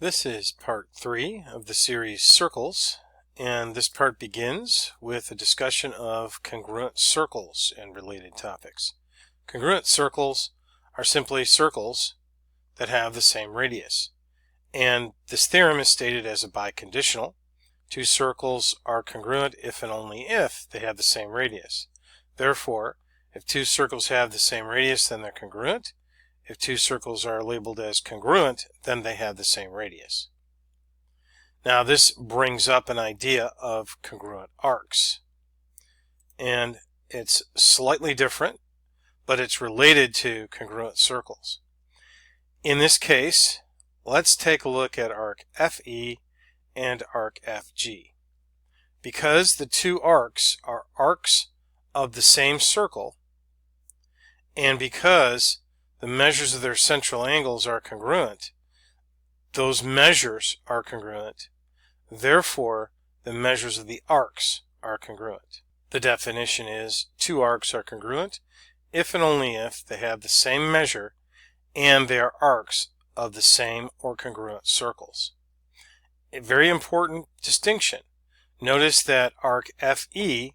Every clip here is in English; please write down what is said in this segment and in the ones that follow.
This is part 3 of the series Circles, and this part begins with a discussion of congruent circles and related topics. Congruent circles are simply circles that have the same radius, and this theorem is stated as a biconditional. Two circles are congruent if and only if they have the same radius. Therefore, if two circles have the same radius, then they're congruent. If two circles are labeled as congruent, then they have the same radius. Now this brings up an idea of congruent arcs. And it's slightly different, but it's related to congruent circles. In this case, let's take a look at arc FE and arc FG. Because the two arcs are arcs of the same circle, and because the measures of their central angles are congruent, those measures are congruent. Therefore, the measures of the arcs are congruent. The definition is two arcs are congruent if and only if they have the same measure and they are arcs of the same or congruent circles. A very important distinction. Notice that arc FE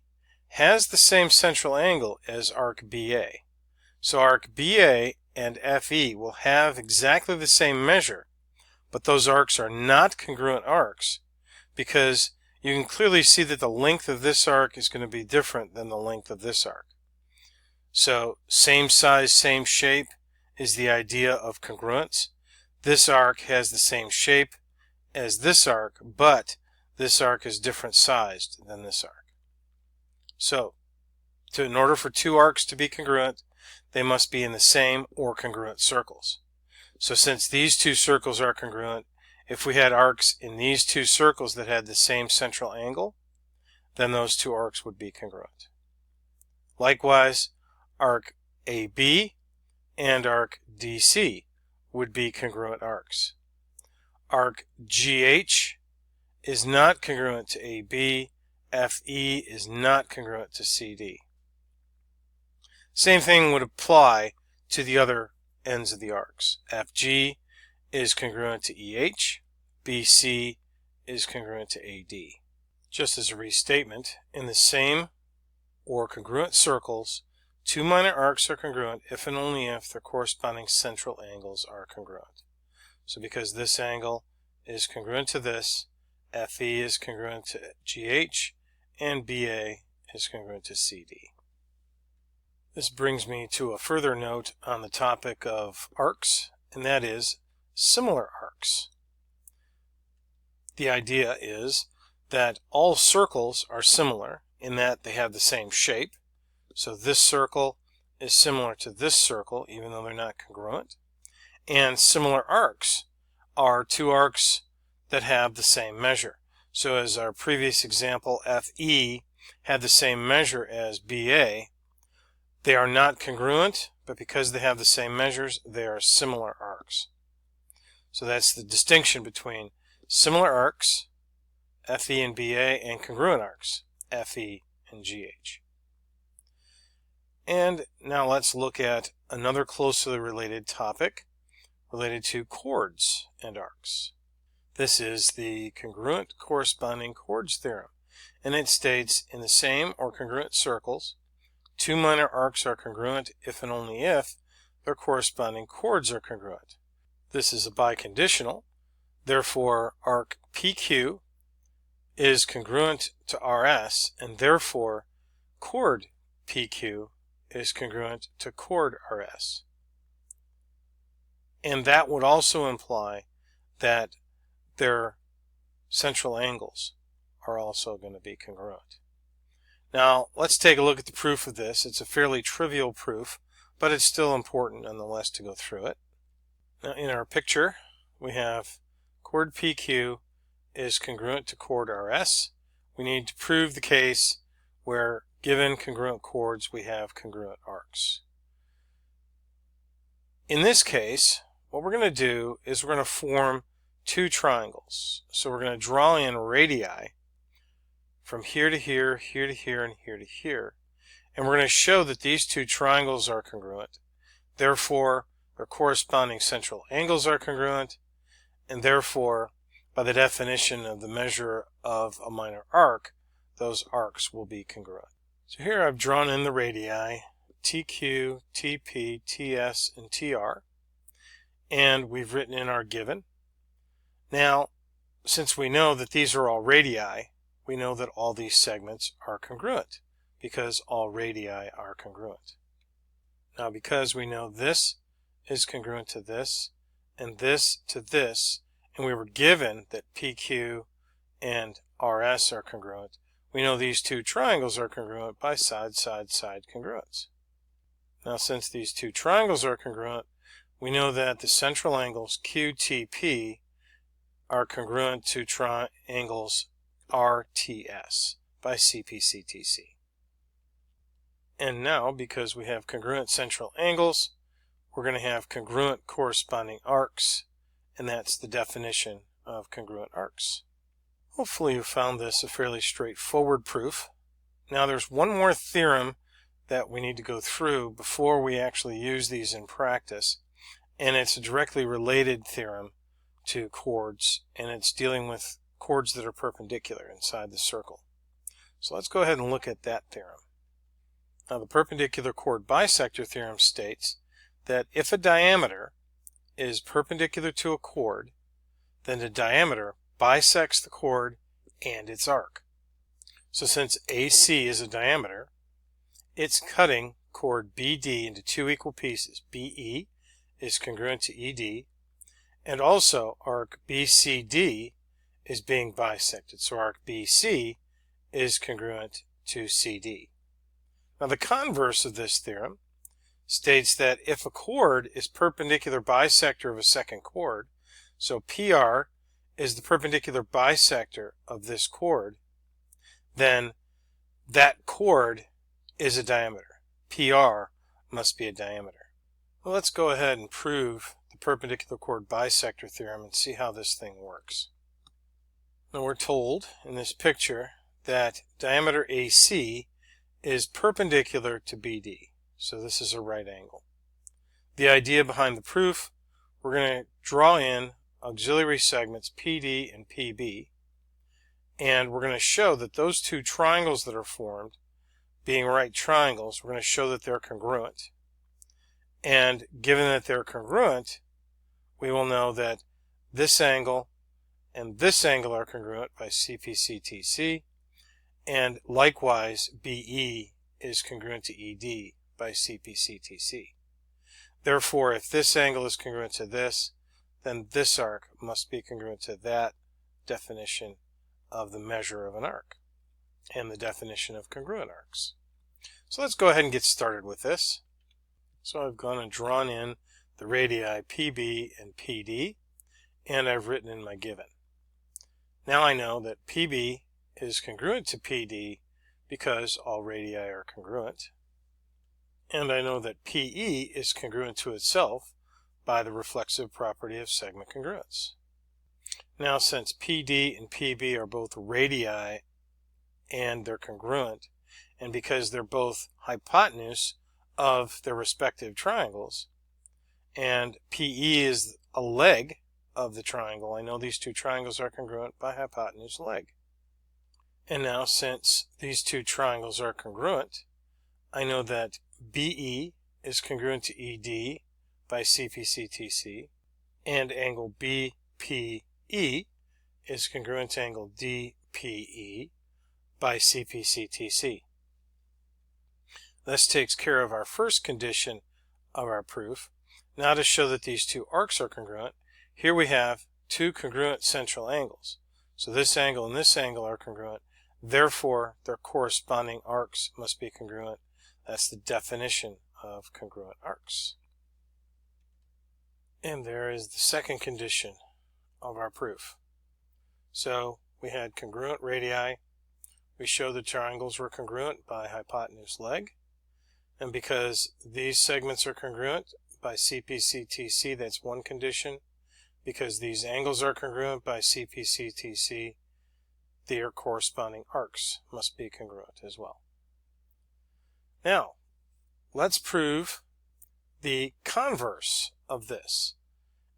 has the same central angle as arc BA. So arc BA and FE will have exactly the same measure, but those arcs are not congruent arcs because you can clearly see that the length of this arc is going to be different than the length of this arc. So same size, same shape is the idea of congruence. This arc has the same shape as this arc, but this arc is different sized than this arc. So, in order for two arcs to be congruent, they must be in the same or congruent circles. So since these two circles are congruent, if we had arcs in these two circles that had the same central angle, then those two arcs would be congruent. Likewise, arc AB and arc DC would be congruent arcs. Arc GH is not congruent to AB, FE is not congruent to CD. Same thing would apply to the other ends of the arcs. FG is congruent to EH, BC is congruent to AD. Just as a restatement, in the same or congruent circles, two minor arcs are congruent if and only if their corresponding central angles are congruent. So because this angle is congruent to this, FE is congruent to GH, and BA is congruent to CD. This brings me to a further note on the topic of arcs, and that is similar arcs. The idea is that all circles are similar in that they have the same shape. So this circle is similar to this circle, even though they're not congruent. And similar arcs are two arcs that have the same measure. So as our previous example, FE had the same measure as BA, they are not congruent, but because they have the same measures, they are similar arcs. So that's the distinction between similar arcs, FE and BA, and congruent arcs, FE and GH. And now let's look at another closely related topic related to chords and arcs. This is the congruent corresponding chords theorem, and it states in the same or congruent circles, two minor arcs are congruent if and only if their corresponding chords are congruent. This is a biconditional, therefore arc PQ is congruent to RS, and therefore chord PQ is congruent to chord RS. And that would also imply that their central angles are also going to be congruent. Now, let's take a look at the proof of this. It's a fairly trivial proof, but it's still important nonetheless to go through it. Now, in our picture, we have chord PQ is congruent to chord RS. We need to prove the case where, given congruent chords, we have congruent arcs. In this case, what we're going to do is we're going to form two triangles. So we're going to draw in radii from here to here, here to here, and here to here. And we're going to show that these two triangles are congruent. Therefore, their corresponding central angles are congruent, and therefore, by the definition of the measure of a minor arc, those arcs will be congruent. So here I've drawn in the radii, TQ, TP, TS, and TR, and we've written in our given. Now, since we know that these are all radii, we know that all these segments are congruent, because all radii are congruent. Now, because we know this is congruent to this, and this to this, and we were given that PQ and RS are congruent, we know these two triangles are congruent by side-side-side congruence. Now, since these two triangles are congruent, we know that the central angles QTP are congruent to triangles RTS by CPCTC. And now, because we have congruent central angles, we're going to have congruent corresponding arcs, and that's the definition of congruent arcs. Hopefully you found this a fairly straightforward proof. Now there's one more theorem that we need to go through before we actually use these in practice, and it's a directly related theorem to chords, and it's dealing with chords that are perpendicular inside the circle. So let's go ahead and look at that theorem. Now the perpendicular chord bisector theorem states that if a diameter is perpendicular to a chord, then the diameter bisects the chord and its arc. So since AC is a diameter, it's cutting chord BD into two equal pieces. BE is congruent to ED, and also arc BCD is being bisected. So arc BC is congruent to CD. Now the converse of this theorem states that if a chord is perpendicular bisector of a second chord, so PR is the perpendicular bisector of this chord, then that chord is a diameter. PR must be a diameter. Well, let's go ahead and prove the perpendicular chord bisector theorem and see how this thing works. Now we're told in this picture that diameter AC is perpendicular to BD. So this is a right angle. The idea behind the proof, we're going to draw in auxiliary segments PD and PB, and we're going to show that those two triangles that are formed, being right triangles, we're going to show that they're congruent. And given that they're congruent, we will know that this angle and this angle are congruent by CPCTC, and likewise BE is congruent to ED by CPCTC. Therefore, if this angle is congruent to this, then this arc must be congruent to that definition of the measure of an arc and the definition of congruent arcs. So let's go ahead and get started with this. So I've gone and drawn in the radii PB and PD, and I've written in my given. Now I know that PB is congruent to PD because all radii are congruent. And I know that PE is congruent to itself by the reflexive property of segment congruence. Now, since PD and PB are both radii and they're congruent, and because they're both hypotenuse of their respective triangles, and PE is a leg of the triangle, I know these two triangles are congruent by hypotenuse leg. And now, since these two triangles are congruent, I know that BE is congruent to ED by CPCTC, and angle BPE is congruent to angle DPE by CPCTC. This takes care of our first condition of our proof. Now, to show that these two arcs are congruent, here we have two congruent central angles. So this angle and this angle are congruent. Therefore, their corresponding arcs must be congruent. That's the definition of congruent arcs. And there is the second condition of our proof. So we had congruent radii. We showed the triangles were congruent by hypotenuse leg. And because these segments are congruent by CPCTC, that's one condition. Because these angles are congruent by CPCTC, their corresponding arcs must be congruent as well. Now, let's prove the converse of this.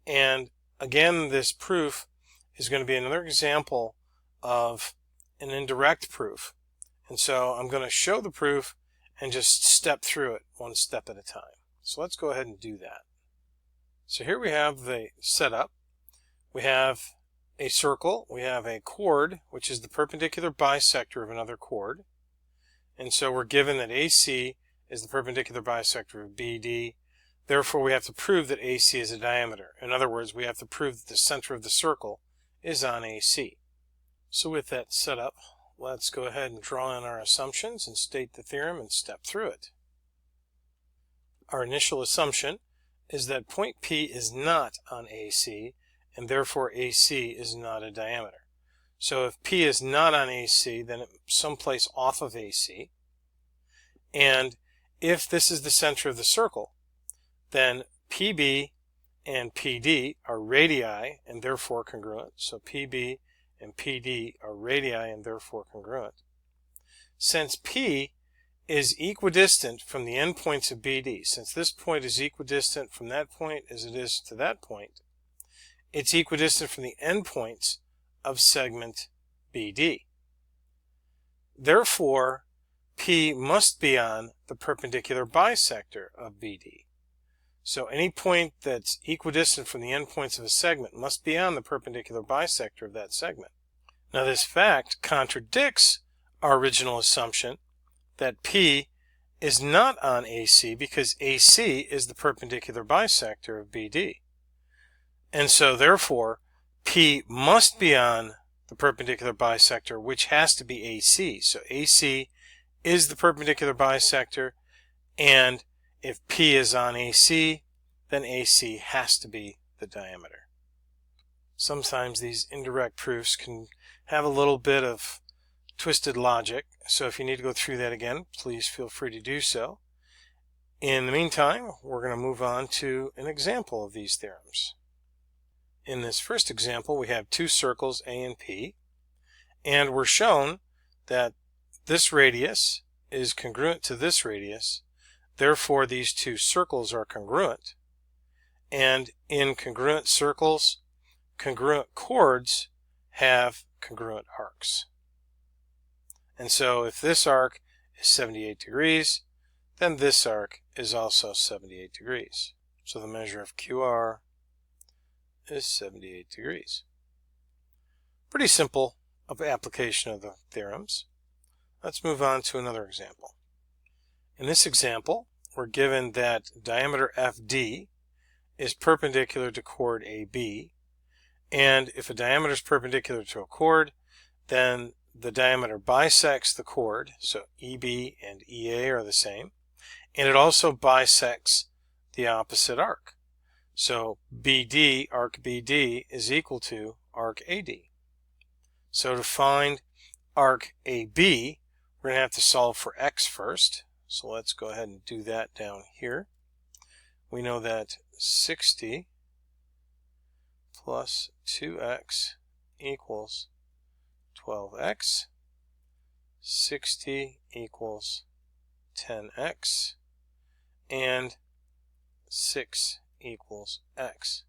And again, this proof is going to be another example of an indirect proof. And so I'm going to show the proof and just step through it one step at a time. So let's go ahead and do that. So here we have the setup. We have a circle, we have a chord, which is the perpendicular bisector of another chord. And so we're given that AC is the perpendicular bisector of BD. Therefore, we have to prove that AC is a diameter. In other words, we have to prove that the center of the circle is on AC. So with that set up, let's go ahead and draw in our assumptions and state the theorem and step through it. Our initial assumption is that point P is not on AC, and therefore AC is not a diameter. So if P is not on AC, then it's someplace off of AC. And if this is the center of the circle, then PB and PD are radii and therefore congruent. So PB and PD are radii and therefore congruent. Since P is equidistant from the endpoints of BD, since this point is equidistant from that point as it is to that point, it's equidistant from the endpoints of segment BD. Therefore, P must be on the perpendicular bisector of BD. So any point that's equidistant from the endpoints of a segment must be on the perpendicular bisector of that segment. Now this fact contradicts our original assumption that P is not on AC because AC is the perpendicular bisector of BD. And so therefore, P must be on the perpendicular bisector, which has to be AC. So AC is the perpendicular bisector, and if P is on AC, then AC has to be the diameter. Sometimes these indirect proofs can have a little bit of twisted logic, so if you need to go through that again, please feel free to do so. In the meantime, we're going to move on to an example of these theorems. In this first example, we have two circles A and P, and we're shown that this radius is congruent to this radius. Therefore, these two circles are congruent. And in congruent circles, congruent chords have congruent arcs. And so if this arc is 78 degrees, then this arc is also 78 degrees. So the measure of QR is 78 degrees. Pretty simple application of the theorems. Let's move on to another example. In this example, we're given that diameter FD is perpendicular to chord AB, and if a diameter is perpendicular to a chord, then the diameter bisects the chord, so EB and EA are the same, and it also bisects the opposite arc. So BD, arc BD, is equal to arc AD. So to find arc AB, we're going to have to solve for x first. So let's go ahead and do that down here. We know that 60 plus 2x equals 12x. 60 equals 10x. And 6 equals x.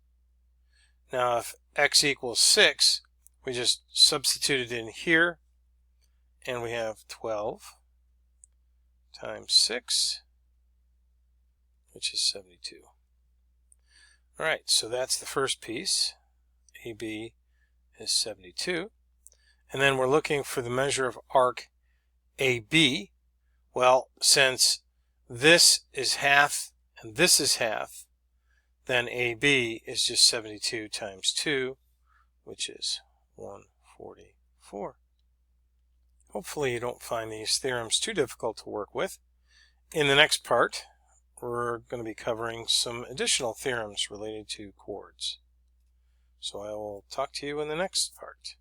Now if x equals 6, we just substitute it in here, and we have 12 times 6, which is 72. Alright, so that's the first piece. AB is 72. And then we're looking for the measure of arc AB. Well, since this is half and this is half, then AB is just 72 times 2, which is 144. Hopefully you don't find these theorems too difficult to work with. In the next part, we're going to be covering some additional theorems related to chords. So I will talk to you in the next part.